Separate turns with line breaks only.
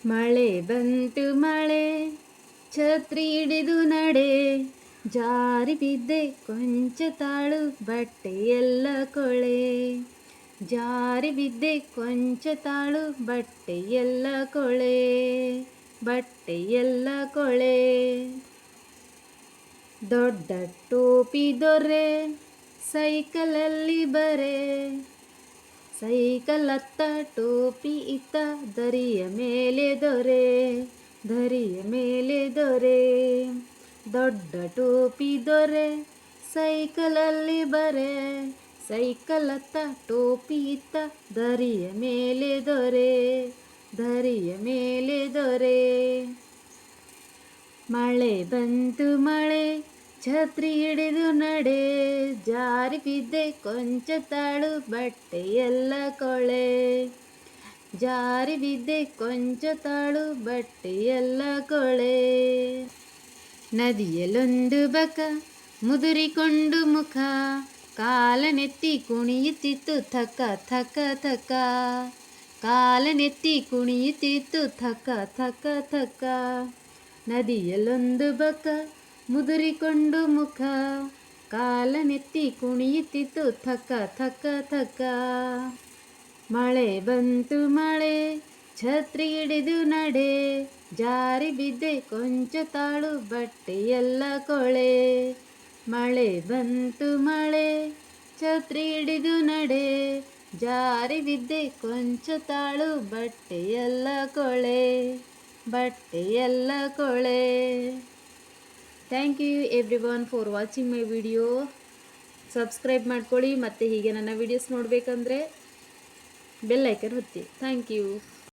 ಮಳೆ ಬಂತು ಮಳೆ, ಛತ್ರಿ ಹಿಡಿದು ನಡೆ, ಜಾರಿ ಬಿದ್ದೆ ಕೊಂಚ ತಾಳು ಬಟ್ಟೆಯೆಲ್ಲ ಕೊಳೆ. ಜಾರಿ ಬಿದ್ದೆ ಕೊಂಚ ತಾಳು ಬಟ್ಟೆಯೆಲ್ಲ ಕೊಳೆ, ಬಟ್ಟೆಯೆಲ್ಲ ಕೊಳೆ. ದೊಡ್ಡ ಟೋಪಿ ದೊರೆ ಸೈಕಲಲ್ಲಿ ಬರೆ, ಸೈಕಲ್ ಅತ್ತ ಟೋಪಿ ಇತ್ತ, ದರಿಯ ಮೇಲೆ ದೊರೆ, ದರಿಯ ಮೇಲೆ ದೊರೆ. ದೊಡ್ಡ ಟೋಪಿ ದೊರೆ ಸೈಕಲಲ್ಲಿ ಬರೆ, ಸೈಕಲ್ ಅತ್ತ ಟೋಪಿ ಇತ್ತ, ದರಿಯ ಮೇಲೆ ದೊರೆ, ದರಿಯ ಮೇಲೆ ದೊರೆ. ಮಳೆ ಬಂತು ಮಳೆ, ಛತ್ರಿ ಹಿಡಿದು ನಡೆ, ಜಾರಿ ಬಿದ್ದೆ ಕೊಂಚ ತಾಳು ಬಟ್ಟೆಯೆಲ್ಲ ಕೊಳೆ. ಜಾರಿ ಬಿದ್ದೆ ಕೊಂಚ ತಾಳು ಬಟ್ಟೆಯೆಲ್ಲ ಕೊಳೆ. ನದಿಯಲ್ಲೊಂದು ಬಕ ಮುದುರಿಕೊಂಡು ಮುಖ, ಕಾಲನೆತ್ತಿ ಕುಣಿಯುತ್ತಿತ್ತು ಥಕ ಥಕ ಥಕ. ಕಾಲನೆತ್ತಿ ಕುಣಿಯುತ್ತಿತ್ತು ಥಕ ಥಕ ಥಕ. ನದಿಯಲ್ಲೊಂದು ಬಕ ಮುದುರಿಕೊಂಡು ಮುಖ, ಕಾಲನೆತ್ತಿ ಕುಣಿಯುತ್ತಿತ್ತು ಥಕ ಥಕ ಥಕ. ಮಳೆ ಬಂತು ಮಳೆ, ಛತ್ರಿ ಹಿಡಿದು ನಡೆ, ಜಾರಿ ಬಿದ್ದೆ ಕೊಂಚ ತಾಳು ಬಟ್ಟೆಯೆಲ್ಲ ಕೊಳೆ. ಮಳೆ ಬಂತು ಮಳೆ, ಛತ್ರಿ ಹಿಡಿದು ನಡೆ, ಜಾರಿ ಬಿದ್ದೆ ಕೊಂಚ ತಾಳು ಬಟ್ಟೆಯೆಲ್ಲ ಕೊಳೆ, ಬಟ್ಟೆಯೆಲ್ಲ ಕೊಳೆ. Thank you everyone for watching my video. Subscribe ಮಾಡ್ಕೊಳ್ಳಿ, ಮತ್ತು ಹೀಗೆ ನನ್ನ ವಿಡಿಯೋಸ್ ನೋಡಬೇಕಂದ್ರೆ ಬೆಲ್ ಐಕನ್ ಒತ್ತಿ. Thank you.